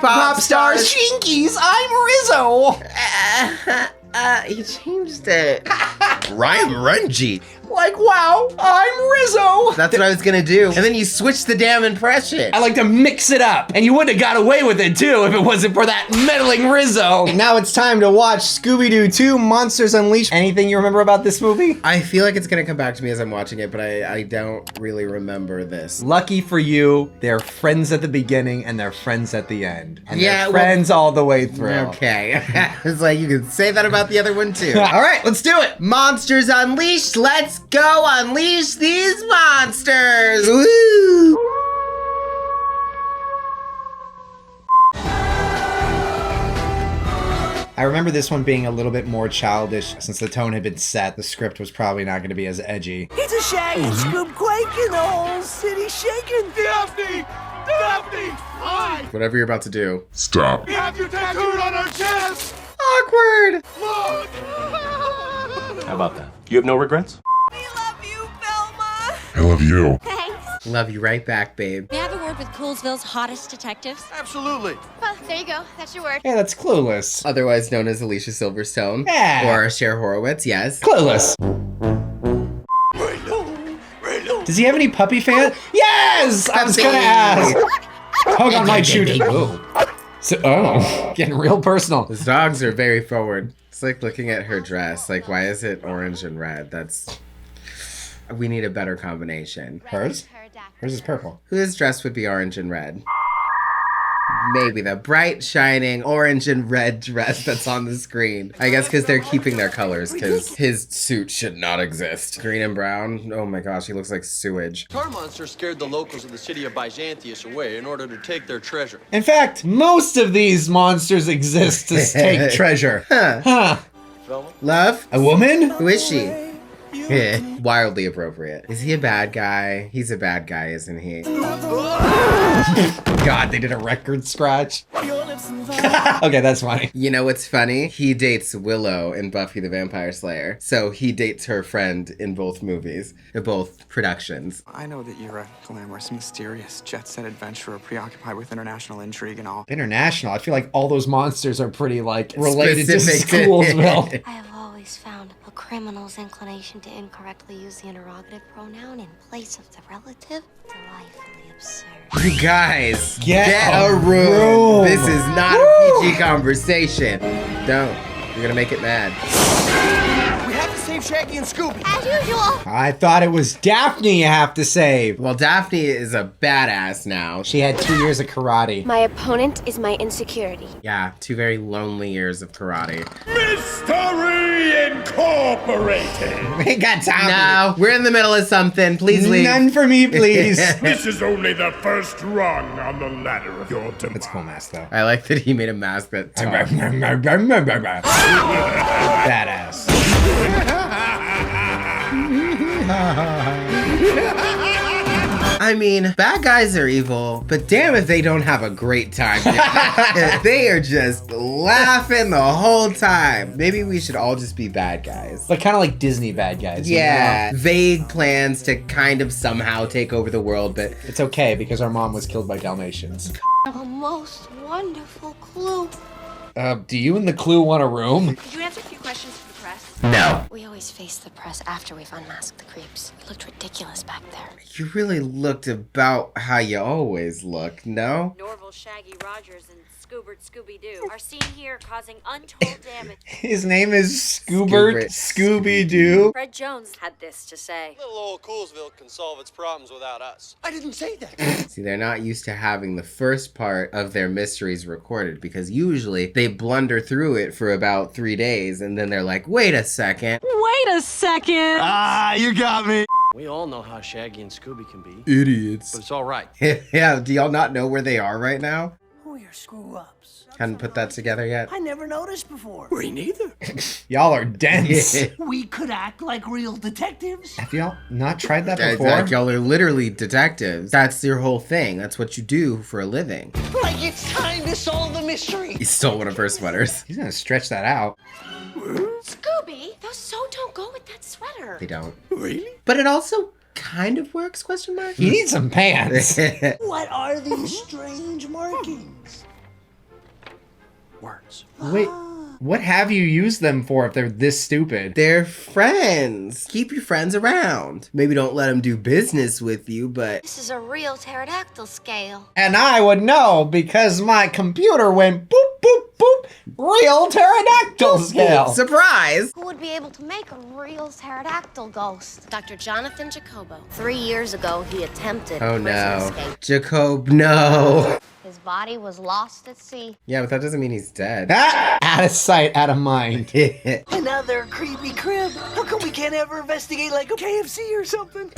pop stars. Shinkies, I'm Rizzo. He changed it. Ryan Renji. Like, wow, I'm Rizzo. That's what I was gonna do. And then you switched the damn impression. I like to mix it up. And you wouldn't have got away with it too if it wasn't for that meddling Rizzo. And now it's time to watch Scooby Doo 2 Monsters Unleashed. Anything you remember about this movie? I feel like it's gonna come back to me as I'm watching it, but I don't really remember this. Lucky for you, they're friends at the beginning and they're friends at the end. And Yeah, they're friends all the way through. Okay. It's like you could say that about the other one too. All right, let's do it. Monsters Unleashed, let's go unleash these monsters! Woo! I remember this one being a little bit more childish since the tone had been set. The script was probably not going to be as edgy. It's a Shaggy Scoop quaking, the whole city shaking. Daphne! Daphne! Hi! Whatever you're about to do. Stop. We have you tattooed on our chest! Awkward! Look! How about that? You have no regrets? We love you, Velma. I love you. Thanks. Love you right back, babe. May I have a word with Coolsville's hottest detectives? Absolutely. Well, there you go. That's your word. Yeah, that's Clueless. Otherwise known as Alicia Silverstone. Yeah. Or Cher Horowitz, yes. Clueless. Does he have any puppy fans? Yes! I was gonna ask. Hogan might shoot it. So, getting real personal. Those dogs are very forward. It's like looking at her dress. Like, why is it orange and red? We need a better combination. Hers? Hers is purple. Whose dress would be orange and red? Maybe the bright, shining orange and red dress that's on the screen. I guess because they're keeping their colors, because his suit should not exist. Green and brown? Oh my gosh, he looks like sewage. Tar monster scared the locals of the city of Byzantius away in order to take their treasure. In fact, most of these monsters exist to take treasure. Huh. Velma? Love? A woman? Who is she? Wildly appropriate. Is he a bad guy? He's a bad guy, isn't he? God, they did a record scratch. Okay, that's funny. You know what's funny? He dates Willow in Buffy the Vampire Slayer. So he dates her friend in both movies, in both productions. I know that you're a glamorous, mysterious, jet-set adventurer preoccupied with international intrigue and all. International. I feel like all those monsters are pretty, like, related Specific to Schoolsville. I have always found a criminal's inclination to incorrectly use the interrogative pronoun in place of the relative delightfully absurd. You guys, Get a a room. room. This is not a PG conversation. Don't. You're gonna make it mad. We have to save Shaggy and Scooby. As usual. I thought it was Daphne you have to save. Well, Daphne is a badass now. She had 2 years of karate. My opponent is my insecurity. Yeah, 2 very lonely years of karate. Mystery Incorporated. We ain't got time. No, we're in the middle of something. Please leave. None for me, please. This is only the first rung on the ladder of your demise. That's a cool mask, though. I like that he made a mask that talks. Badass. I mean, bad guys are evil, but damn if they don't have a great time. They are just laughing the whole time. Maybe we should all just be bad guys. But kind of like Disney bad guys. you Yeah, know? vague plans to kind of somehow take over the world, but It's okay because our mom was killed by Dalmatians. A most wonderful clue. Do you and the Clue want a room? Could you answer a few questions for the press? no. We always face the press after we've unmasked the creeps. It looked ridiculous back there. You really looked about how you always look, no? Norval, Shaggy, Rogers, and Scooby Doo are seen here causing untold damage. His name is Scoobert Scooby Doo. Fred Jones had this to say. Little old Coolsville can solve its problems without us. I didn't say that. See, they're not used to having the first part of their mysteries recorded because usually they blunder through it for about 3 days and then they're like, wait a second. Wait a second. Ah, you got me. We all know how Shaggy and Scooby can be, Idiots. but it's all right. Yeah, do y'all not know where they are right now? Oh, you're screw-ups. Hadn't put that together yet? I never noticed before. Me neither. Y'all are dense. We could act like real detectives. Have y'all not tried that Guys, before? like, y'all are literally detectives. That's your whole thing. That's what you do for a living. Like it's time to solve the mystery. He stole one of her sweaters. He's gonna stretch that out. Scooby, those so don't go with that sweater. They don't. Really? But it also kind of works, question mark? He needs some pants. What are these strange markings? words. Wait, what have you used them for if they're this stupid? They're friends. Keep your friends around. Maybe don't let them do business with you, but This is a real pterodactyl scale. And I would know because my computer went boop, boop, boop. Real pterodactyl scale. surprise! Who would be able to make a real pterodactyl ghost? Dr. Jonathan Jacobo. 3 years ago, he attempted Oh prison no. escape. Jacob, no. His body was lost at sea. Yeah, but that doesn't mean he's dead. Ah, out of sight, out of mind. Another creepy crib. How come we can't ever investigate like a KFC or something?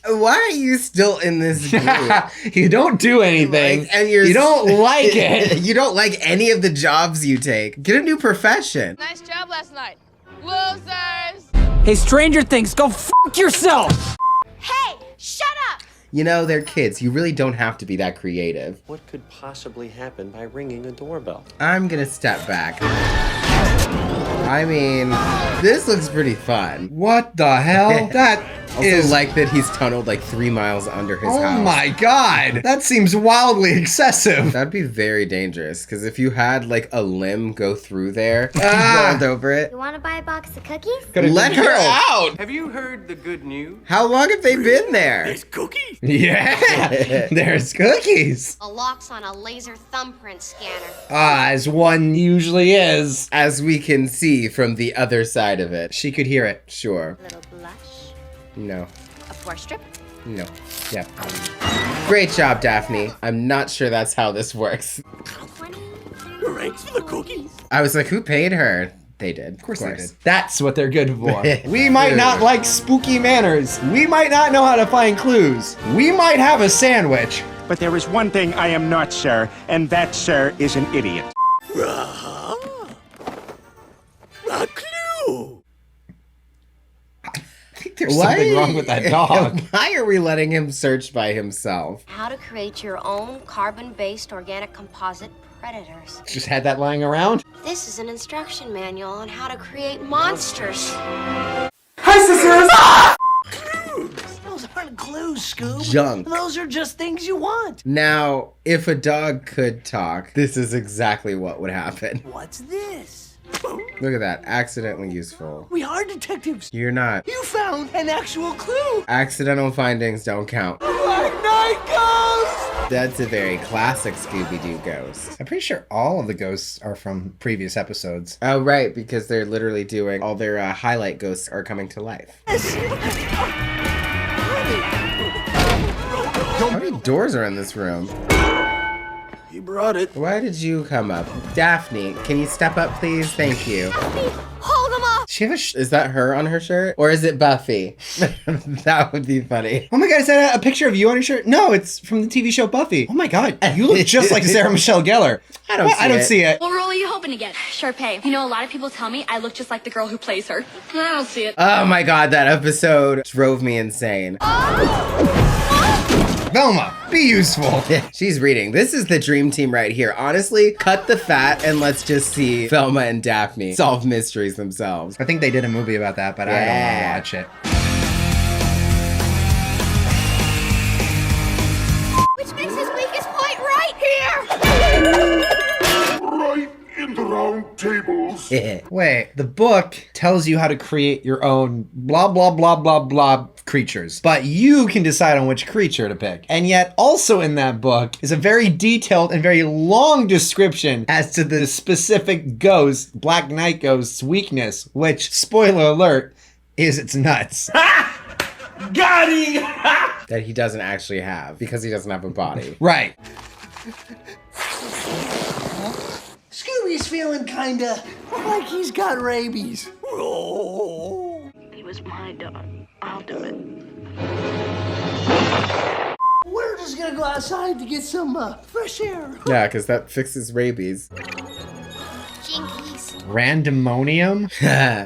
Why are you still in this group? You don't do anything, Like, and you're you don't like it. You don't like any of the jobs you take. Get a new profession. Nice job last night. Losers! Hey, Stranger Things, go f yourself! Hey, shut up! You know, they're kids. You really don't have to be that creative. What could possibly happen by ringing a doorbell? I'm gonna step back. I mean, this looks pretty fun. What the hell? That Also is like that he's tunneled like 3 miles under his Oh house. my god! That seems wildly excessive. That'd be very dangerous, because if you had like a limb go through there, Ah. rolled over it, You want to buy a box of cookies? Could've let been her killed. out! Have you heard the good news? How long have they been there? Cookie? Yeah, there's cookies. A lock's on a laser thumbprint scanner. Ah, as one usually is. As we can see from the other side of it. She could hear it. Sure. A little blush. No. A pore strip. No. Yeah. Great job, Daphne. I'm not sure that's how this works. 20. Thanks for the cookies. I was like, who paid her? They did. Of course they did. That's what they're good for. We might Dude. not like spooky manners. We might not know how to find clues. We might have a sandwich. But there is one thing I am not, sir, and that, sir, is an idiot. A clue. I think there's something wrong with that dog. Why are we letting him search by himself? How to create your own carbon-based organic composite predators. Just had that lying around. This is an instruction manual on how to create monsters. Hi, sisters! Clues. Those aren't clues, Scoob. Junk. Those are just things you want. Now, if a dog could talk, this is exactly what would happen. What's this? Look at that. Accidentally useful. We are detectives. You're not. You found an actual clue. Accidental findings don't count. Black Knight Ghost. That's a very classic Scooby Doo ghost. I'm pretty sure all of the ghosts are from previous episodes. Oh, right, because they're literally doing all their highlight ghosts are coming to life. How many doors are in this room? He brought it. Why did you come up? Daphne, can you step up, please? Thank you. Hold them up! She have a Is that her on her shirt? Or is it Buffy? That would be funny. Oh my god, is that a picture of you on your shirt? No, it's from the TV show Buffy. Oh my god, you look just like Sarah Michelle Gellar. I don't see it. What role are you hoping to get? Sharpay. You know, a lot of people tell me I look just like the girl who plays her. I don't see it. Oh my god, that episode drove me insane. Velma, be useful. She's reading. This is the dream team right here. Honestly, cut the fat and let's just see Velma and Daphne solve mysteries themselves. I think they did a movie about that, but I don't want to watch it. Which makes his weakest point right here! Right in the round tables. Wait, the book tells you how to create your own blah, blah, blah, blah, blah creatures, but you can decide on which creature to pick. And yet also in that book is a very detailed and very long description as to the specific ghost, Black Knight Ghost's weakness, which, spoiler alert, is its nuts. Got him. That he doesn't actually have because he doesn't have a body. Right. Scooby's feeling kinda like he's got rabies. Oh. He was my dog. I'll do it. We're just gonna go outside to get some fresh air. Yeah, because that fixes rabies. Jinkies. Randomonium?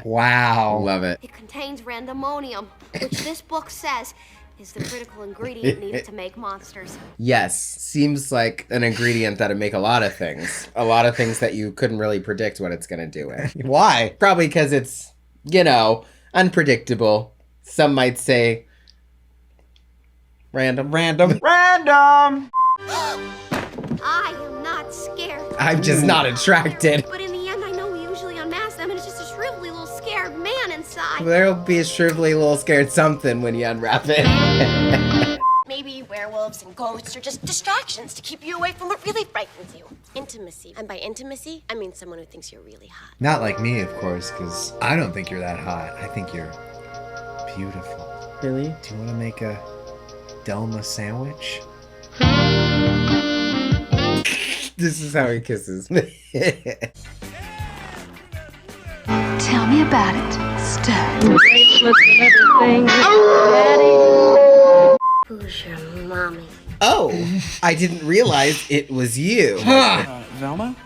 Wow. Love it. It contains randomonium, which this book says is the critical ingredient needed to make monsters. Yes, seems like an ingredient that'd make a lot of things. A lot of things that you couldn't really predict what it's gonna do with. Why? Probably because it's, you know, unpredictable. Some might say random. Random. I am not scared. I'm just not attracted. But in the end, I know we usually unmask them, and it's just a shrivelly little scared man inside. There'll be a shrivelly little scared something when you unwrap it. Maybe werewolves and ghosts are just distractions to keep you away from what really frightens you. Intimacy. And by intimacy, I mean someone who thinks you're really hot. Not like me, of course, because I don't think you're that hot. I think you're beautiful. Really? Do you want to make a Delma sandwich? This is how he kisses me. Tell me about it, stud. Who's your mommy? Oh, I didn't realize it was you. Velma?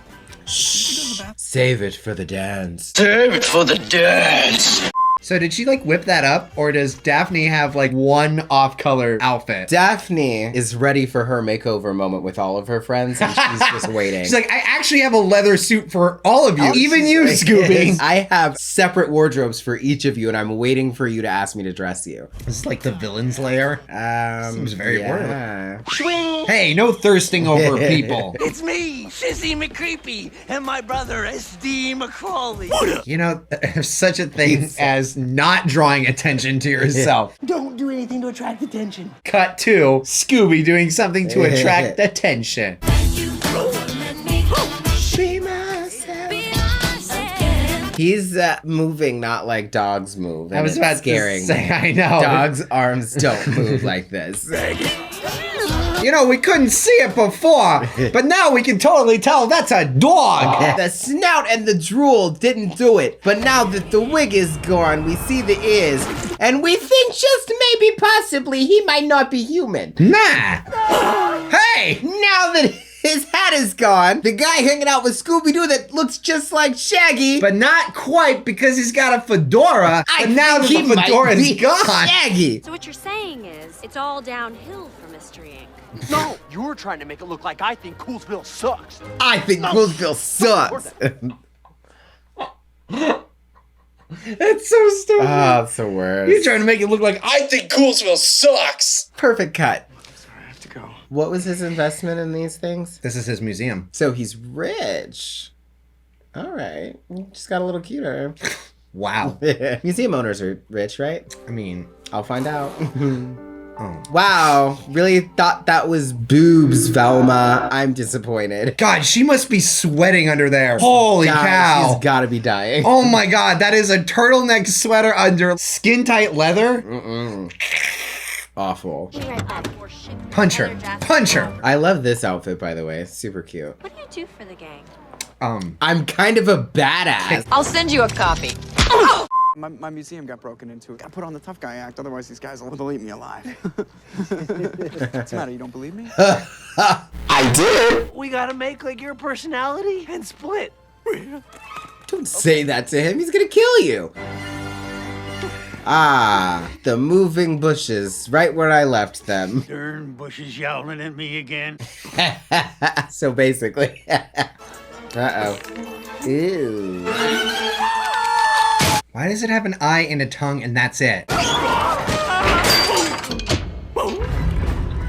Shh. Save it for the dance. Save it for the dance. So did she like whip that up, or does Daphne have like one off-color outfit? Daphne is ready for her makeover moment with all of her friends, and she's just waiting. She's like, I actually have a leather suit for all of you, even you, Scooby. I have separate wardrobes for each of you, and I'm waiting for you to ask me to dress you. This is like the villain's lair. Seems very yeah. Swing. Hey, no thirsting over people. It's me, Sissy McCreepy, and my brother SD McCrawley. You know, there's such a thing as not drawing attention to yourself. Don't do anything to attract attention. Cut to Scooby doing something to attract attention. He's moving not like dogs move. I was about scaring to say, me. I know. Dogs' arms don't move like this. You know, we couldn't see it before, but now we can totally tell that's a dog. The snout and the drool didn't do it, but now that the wig is gone, we see the ears, and we think just maybe possibly he might not be human. Nah. Hey! Now that his hat is gone, the guy hanging out with Scooby Doo that looks just like Shaggy, but not quite because he's got a fedora. But now that the fedora's gone, Shaggy. So what you're saying is, it's all downhill for Mystery Inc. No, you were trying to make it look like I think Coolsville sucks. I think Coolsville sucks. It's so stupid. Oh, it's the worst. You're trying to make it look like I think Coolsville sucks. Perfect cut. Sorry, I have to go. What was his investment in these things? This is his museum. So he's rich. All right. Just got a little cuter. Wow. Museum owners are rich, right? I mean, I'll find out. Oh. Wow. Really thought that was boobs, Velma. I'm disappointed. God, she must be sweating under there. Holy cow. She's gotta be dying. Oh my God, that is a turtleneck sweater under skin-tight leather? Awful. Punch her. Punch her. I love this outfit, by the way. Super cute. What do you do for the gang? I'm kind of a badass. I'll send you a copy. My museum got broken into. Gotta put on the tough guy act, otherwise these guys will eat me alive. What's the matter, you don't believe me? I did. We gotta make like your personality and split. Don't say that to him. He's gonna kill you. Ah, the moving bushes, right where I left them. Darn bushes yowling at me again. So basically. Uh-oh. Ew. Why does it have an eye and a tongue and that's it?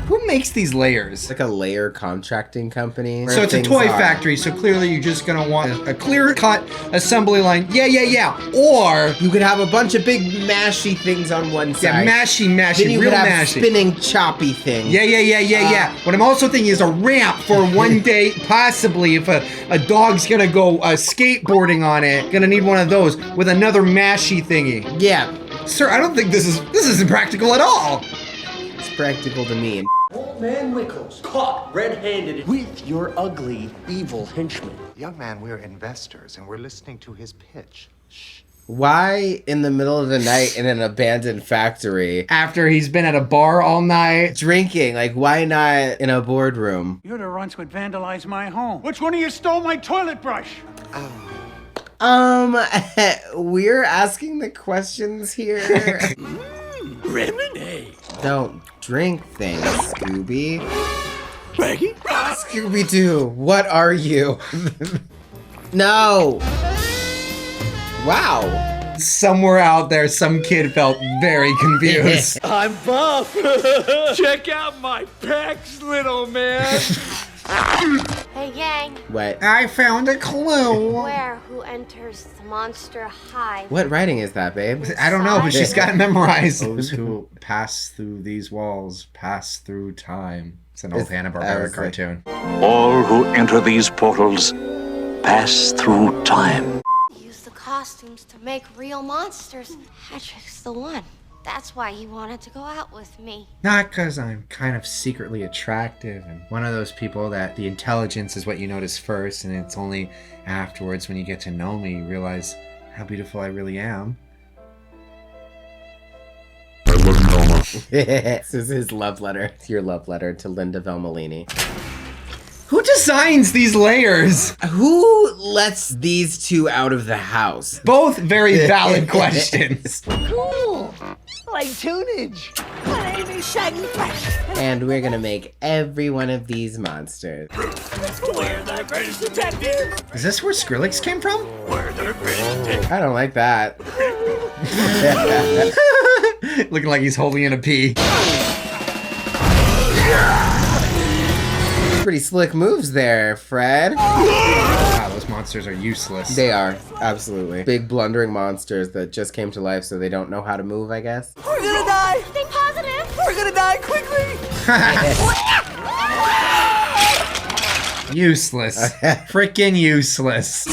Who makes these layers? It's like a layer contracting company. So it's a toy factory, so clearly you're just gonna want a clear-cut assembly line. Yeah. Or you could have a bunch of big mashy things on one side. Yeah, mashy, Then you real could have mashy. spinning choppy things. Yeah. What I'm also thinking is a ramp for one day, possibly if a dog's gonna go skateboarding on it. Gonna need one of those with another mashy thingy. Yeah. Sir, I don't think this isn't practical at all. It's practical to me. Old man Wickles caught red-handed with your ugly, evil henchman. Young man, we're investors and we're listening to his pitch. Shh. Why in the middle of the night in an abandoned factory? After he's been at a bar all night. Drinking, like why not in a boardroom? You're the runts would vandalize my home. Which one of you stole my toilet brush? We're asking the questions here. Lemonade. Don't drink things, Scooby. Shaggy? Scooby Doo, what are you? No. Wow. Somewhere out there, some kid felt very confused. I'm buff. Check out my pecs, little man. Hey, gang. What? I found a clue. Where who enters the monster hive? What writing is that, babe? I don't know, but she's got it memorized. Those who pass through these walls pass through time. It's an old Hanna-Barbera cartoon. All who enter these portals pass through time. Use the costumes to make real monsters. Patrick's the one. That's why he wanted to go out with me. Not because I'm kind of secretly attractive and one of those people that the intelligence is what you notice first, and it's only afterwards when you get to know me you realize how beautiful I really am. This is his love letter. It's your love letter to Linda Velmalini. Who designs these layers? Who lets these two out of the house? Both very valid questions. Cool. Like tunage. My name is Shaggy Fresh. And we're gonna make every one of these monsters. We're the greatest detectives. Is this where Skrillex came from? We're the greatest detectives. I don't like that. Looking like he's holding in a pee. Pretty slick moves there, Fred. Wow, those monsters are useless. They are, absolutely. Big blundering monsters that just came to life so they don't know how to move, I guess. We're gonna die. Think positive. We're gonna die quickly. Useless. Freaking useless.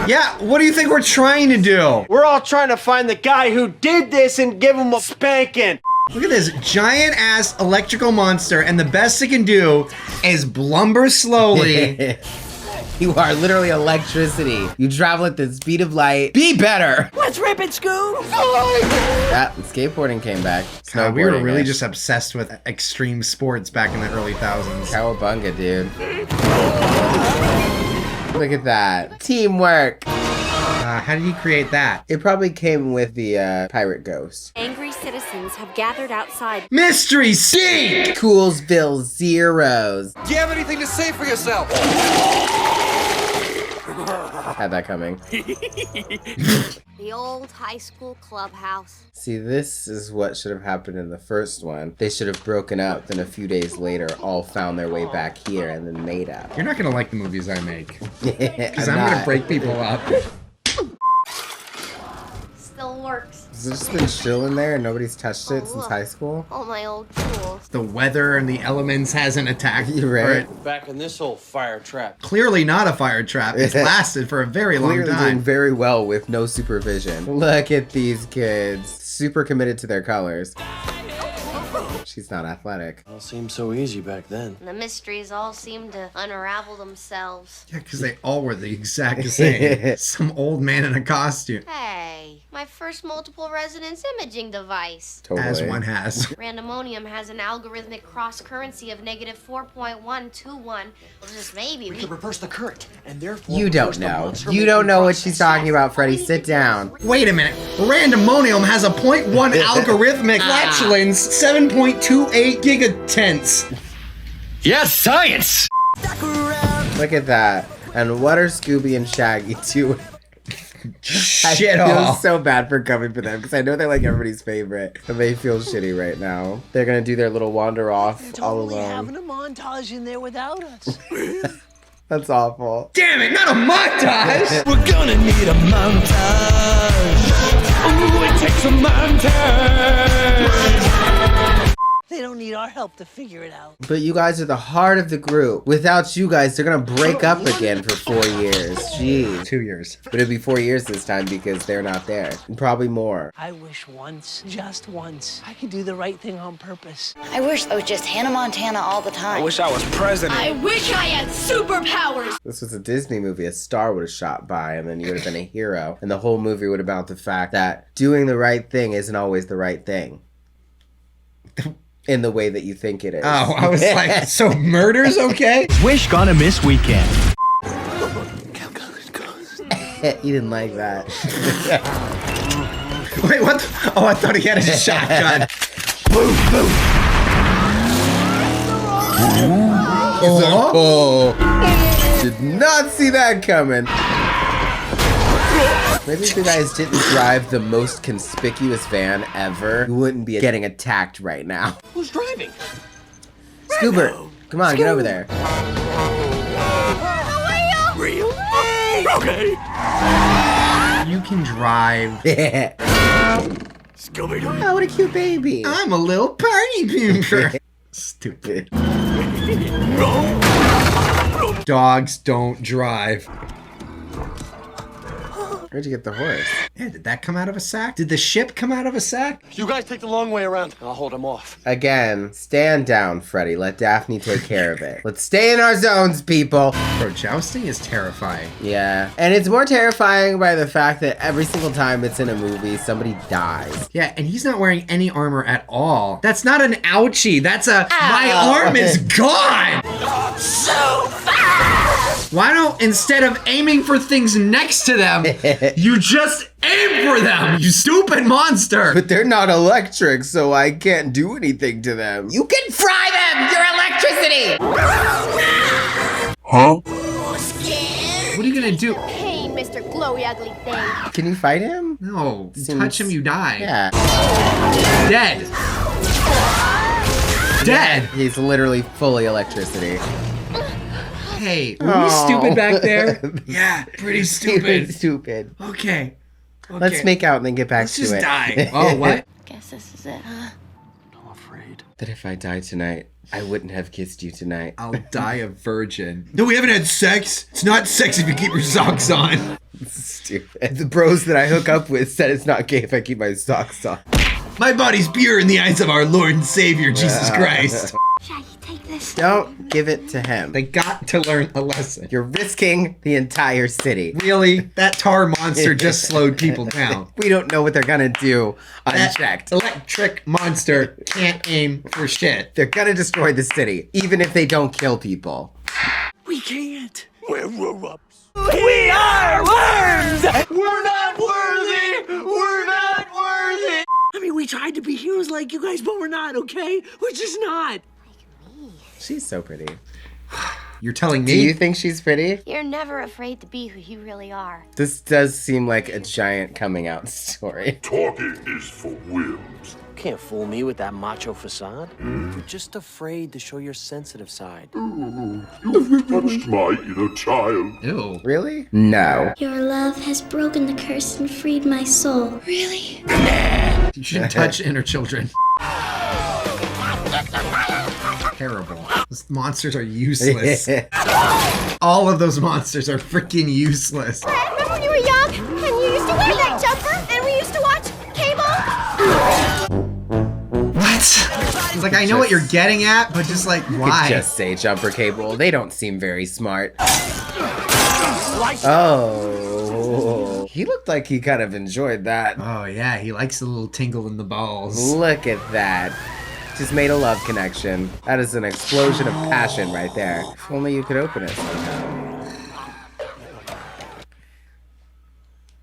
Yeah, what do you think we're trying to do? We're all trying to find the guy who did this and give him a spanking. Look at this giant ass electrical monster, and the best it can do is blumber slowly. You are literally electricity. You travel at the speed of light. Be better. Let's rip it, Scoo. Yeah, skateboarding came back. God, we were really Snowboarding. just obsessed with extreme sports back in the early thousands. Cowabunga, dude. Look at that. Teamwork. How did he create that? It probably came with the pirate ghost. Angry citizens have gathered outside. Mystery Sink! Coolsville Zeros. Do you have anything to say for yourself? Had that coming. The old high school clubhouse. See, this is what should have happened in the first one. They should have broken up, then a few days later, all found their way back here and then made up. You're not gonna like the movies I make. Because I'm not. gonna break people up. Still works. Has it just been chill in there and nobody's touched it since high school? All my old tools. The weather and the elements hasn't attacked. You're right. Or Back in this old fire trap. clearly not a fire trap. It's lasted for a very long Clearly doing time. very well with no supervision. Look at these kids. Super committed to their colors. She's not athletic. All seemed so easy back then. The mysteries all seem to unravel themselves. Yeah, because they all were the exact same. Some old man in a costume. Hey, my first multiple resonance imaging device. Totally. As one has. Randomonium has an algorithmic cross-currency of -4.121. Well, just maybe We could reverse the current, and therefore You don't reverse the know. monster You making don't know what process. she's talking about, Freddie. Sit down. Wait a minute. Randomonium has a 0.1 algorithmic flatulence, 7.28 gigatenths. Yes, science! Look at that. And what are Scooby and Shaggy doing? Shit I feel all. so bad for coming for them because I know they're like everybody's favorite, but they feel shitty right now. They're gonna do their little wander off all Totally alone. having a montage in there without us. That's awful. Damn it, not a montage! We're gonna need a montage. Ooh, it takes a montage. They don't need our help to figure it out. But you guys are the heart of the group. Without you guys, they're gonna break up again for 4 years. Jeez. 2 years. But it'll be 4 years this time because they're not there. And probably more. I wish once, just once, I could do the right thing on purpose. I wish I was just Hannah Montana all the time. I wish I was president. I wish I had superpowers. This was a Disney movie. A star would have shot by and then you would have been a hero. And the whole movie would have been about the fact that doing the right thing isn't always the right thing. In the way that you think it is. Oh, I was like, so murder's okay? Wish gonna miss weekend. You didn't like that. Wait, what? Oh, I thought he had a shotgun. Oh, did not see that coming. Maybe if you guys didn't drive the most conspicuous van ever, you wouldn't be getting attacked right now. Who's driving? Scoober, come on, get over there. Real? Okay. You can drive. Scooby Doo. Oh, what a cute baby. I'm a little party pooper. Stupid. Dogs don't drive. Where'd you get the horse? Yeah, did that come out of a sack? Did the ship come out of a sack? You guys take the long way around. I'll hold him off. Again, stand down, Freddy. Let Daphne take care of it. Let's stay in our zones, people. Bro, jousting is terrifying. Yeah. And it's more terrifying by the fact that every single time it's in a movie, somebody dies. Yeah, and he's not wearing any armor at all. That's not an ouchie. That's a, my arm is gone. So fast! Why don't, instead of aiming for things next to them, you just aim for them, you stupid monster! But they're not electric, so I can't do anything to them. You can fry them! Your electricity! Huh? What are you gonna do? Hey, Mr. Glowy Ugly Thing. Can you fight him? No, touch him, you die. Yeah. Dead. Dead. He's literally fully electricity. Hey, were we stupid back there? Yeah, pretty stupid. Stupid. Okay. Let's make out and then get back Let's to just it. die. Oh, what? Guess this is it, huh? I'm afraid. That if I die tonight, I wouldn't have kissed you tonight. I'll die a virgin. No, we haven't had sex. It's not sex if you keep your socks on. Stupid. The bros that I hook up with said it's not gay if I keep my socks on. My body's pure in the eyes of our Lord and Savior, Jesus Christ. Shaggy, take this. Don't give it to him. They got to learn a lesson. You're risking the entire city. Really? That tar monster just slowed people down. We don't know what they're gonna do unchecked. That electric monster can't aim for shit. They're gonna destroy the city, even if they don't kill people. We can't. We're roll-ups. We are worms! We're not worthy! We're not worthy! I mean, we tried to be heroes like you guys, but we're not, okay? We're just not. She's so pretty. You're telling me? Do you think she's pretty? You're never afraid to be who you really are. This does seem like a giant coming out story. Talking is for wimps. Can't fool me with that macho facade. You're just afraid to show your sensitive side. You've touched my inner child. Ew. Really? No. Your love has broken the curse and freed my soul. Really? You shouldn't touch inner children. Terrible. Those monsters are useless. All of those monsters are freaking useless. Remember when you were young and you used to wear that jumper and we used to watch cable? What? Like, I know what you're getting at, but just like, why? Just say jumper cable. They don't seem very smart. Oh. He looked like he kind of enjoyed that. Oh, yeah. He likes a little tingle in the balls. Look at that. Just made a love connection. That is an explosion of passion right there. If only you could open it somehow.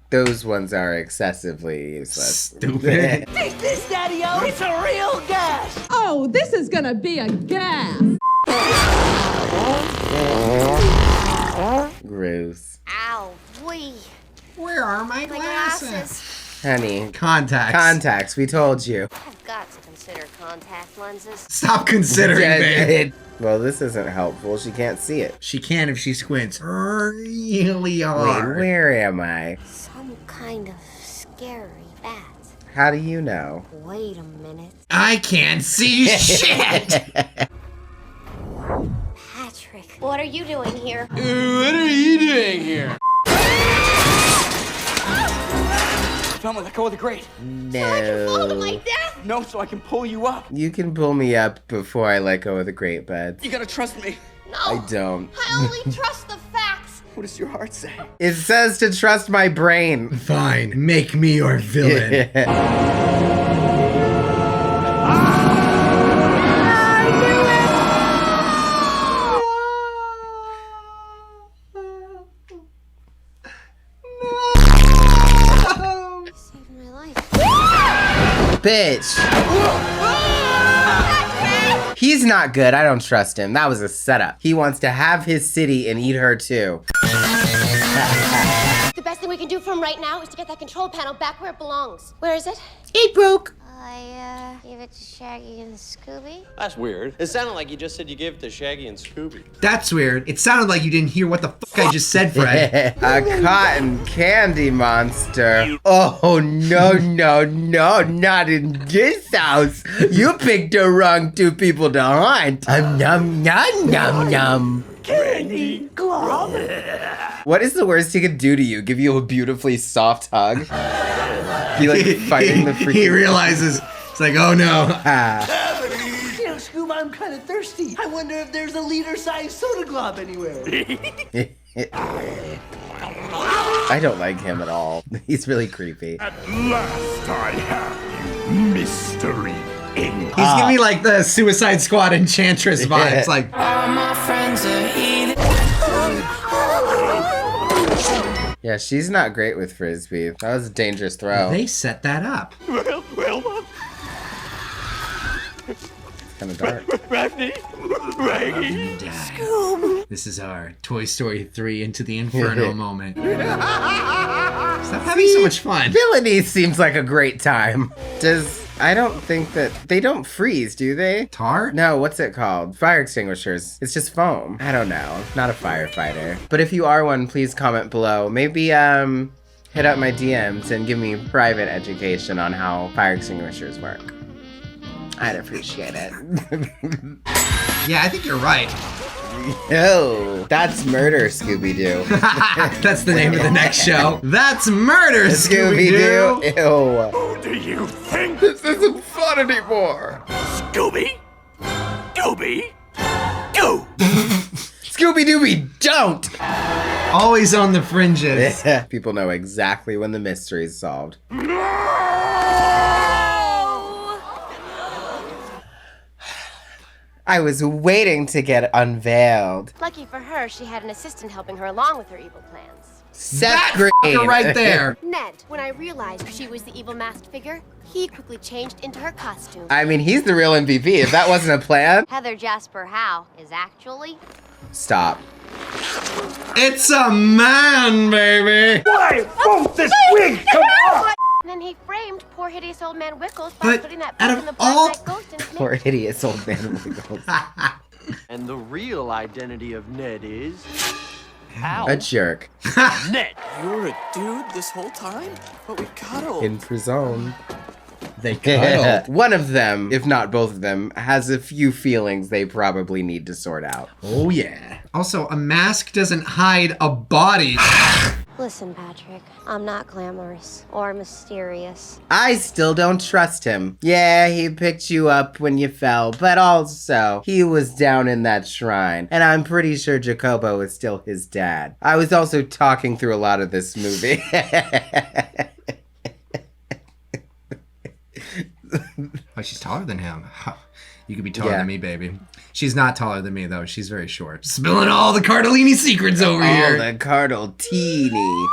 Those ones are excessively useless. Stupid. Take this, Daddy-O! It's a real gas! Oh, this is gonna be a gas. Gross. Ow, wee. Where are my glasses? Honey. Contacts. Contacts, we told you. I've got to consider contact lenses. Stop considering, babe. Well, this isn't helpful. She can't see it. She can if she squints really Wait, hard. where am I? Some kind of scary bat. How do you know? Wait a minute. I can't see shit. Patrick, what are you doing here? What are you doing here? Velma, let go of the grate. No. death? No, so I can pull you up. You can pull me up before I let go of the great bed. You gotta trust me. No. I don't. I only trust the facts. What does your heart say? It says to trust my brain. Fine, make me your villain. Bitch. He's not good. I don't trust him. That was a setup. He wants to have his city and eat her too. The best thing we can do for him right now is to get that control panel back where it belongs. Where is it? It broke. I gave it to Shaggy and Scooby. That's weird. It sounded like you just said you gave it to Shaggy and Scooby. That's weird. It sounded like you didn't hear what the fuck I just said, Fred. A cotton candy monster. Oh, no, no, no, not in this house. You picked the wrong two people to hunt. Num, num, num, num. Candy glob. What is the worst he could do to you? Give you a beautifully soft hug? He like fighting the freaking... He realizes, it's like, oh no. You know, Scoob, I'm kind of thirsty. I wonder if there's a liter-sized soda glob anywhere. I don't like him at all. He's really creepy. At last I have you, mystery ink. He's giving me like the Suicide Squad Enchantress vibes. Like, all my friends are heathens. Yeah, she's not great with Frisbee. That was a dangerous throw. They set that up. Well. It's kind of dark. Raggy. Scoob. This is our Toy Story 3 Into the Inferno moment. Stop having so much fun. Villainy seems like a great time. I don't think that... They don't freeze, do they? Tar? No, what's it called? Fire extinguishers. It's just foam. I don't know. Not a firefighter. But if you are one, please comment below. Maybe, hit up my DMs and give me private education on how fire extinguishers work. I'd appreciate it. Yeah, I think you're right. Oh, that's murder, Scooby Doo. That's the name of the next show. That's murder, Scooby Doo. Ew. Who do you think? This isn't fun anymore. Scooby Dooby Doo. Scooby Dooby, don't! Always on the fringes. People know exactly when the mystery is solved. I was waiting to get unveiled. Lucky for her, she had an assistant helping her along with her evil plans. Seth Green. Right there. Ned, when I realized she was the evil masked figure, he quickly changed into her costume. I mean, he's the real MVP. If that wasn't a plan. Heather Jasper Howe is actually... Stop. It's a man, baby. Why won't this wig come off? And then he framed poor hideous old man Wickles by But putting that out book of in the all- Black Knight Ghost in his Poor hideous old man Wiggles. And the real identity of Ned is... A jerk. Ned! You're a dude this whole time? But we cuddled. In prison. They cuddle. One of them, if not both of them, has a few feelings they probably need to sort out. Oh yeah. Also, a mask doesn't hide a body. Listen, Patrick, I'm not glamorous or mysterious. I still don't trust him. Yeah, he picked you up when you fell, but also, he was down in that shrine, and I'm pretty sure Jacobo is still his dad. I was also talking through a lot of this movie. Oh, she's taller than him. You could be taller than me, baby. She's not taller than me, though. She's very short. Spilling all the Cardellini secrets over here. All the Cardellini.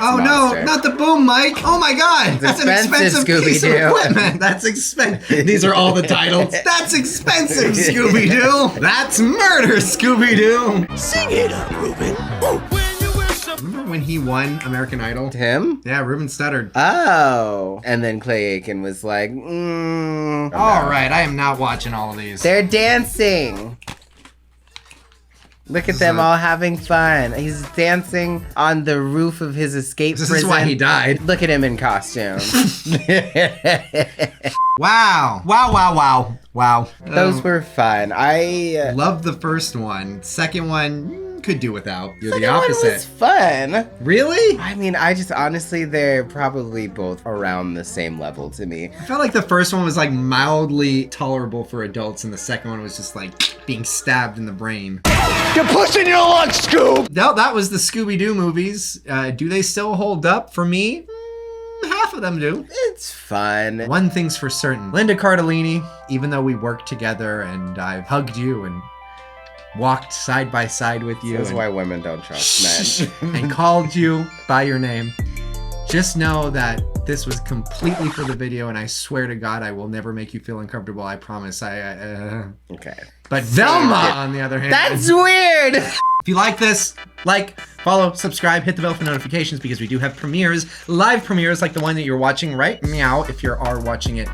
Oh no, not the boom mic. Oh my god. That's an expensive piece of equipment. That's expensive. These are all the titles. That's expensive, Scooby-Doo. That's murder, Scooby-Doo. Sing it up, Ruben. Remember when he won American Idol? Him? Yeah, Ruben stuttered. Oh. And then Clay Aiken was like, All right, I am not watching all of these. They're dancing. Look at them all having fun. He's dancing on the roof of his escape prison. This is why he died. Look at him in costume. Wow. Wow. Those were fun. I love the first one. Second one, could do without. You're the second one opposite. was fun. Really? I mean, I just honestly, they're probably both around the same level to me. I felt like the first one was like mildly tolerable for adults, and the second one was just like being stabbed in the brain. You're pushing your luck, Scoob! No, that was the Scooby-Doo movies. Do they still hold up for me? Half of them do. It's fun. One thing's for certain. Linda Cardellini, even though we worked together and I've hugged you and walked side by side with you. That's why women don't trust men. And called you by your name. Just know that this was completely for the video, and I swear to God, I will never make you feel uncomfortable. I promise. Okay. But Velma, on the other hand. That's weird! If you like this, like, follow, subscribe, hit the bell for notifications because we do have premieres, live premieres like the one that you're watching right meow if you are watching it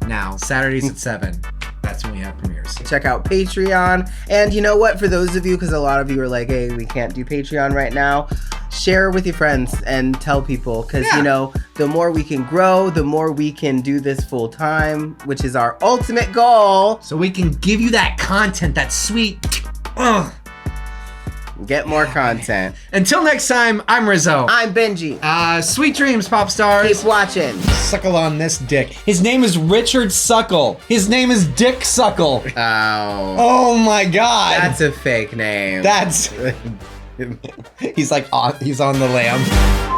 now. Saturdays at 7. That's when we have premieres. Check out Patreon. And you know what? For those of you, because a lot of you are like, hey, we can't do Patreon right now, share with your friends and tell people. Because, you know, the more we can grow, the more we can do this full time, which is our ultimate goal. So we can give you that content, that sweet, get more content. Until next time, I'm Rizzo. I'm Benji. Sweet dreams, pop stars. Keep watching. Suckle on this dick. His name is Richard Suckle. His name is Dick Suckle. Oh. Oh my God. That's a fake name. That's. He's like, he's on the lam.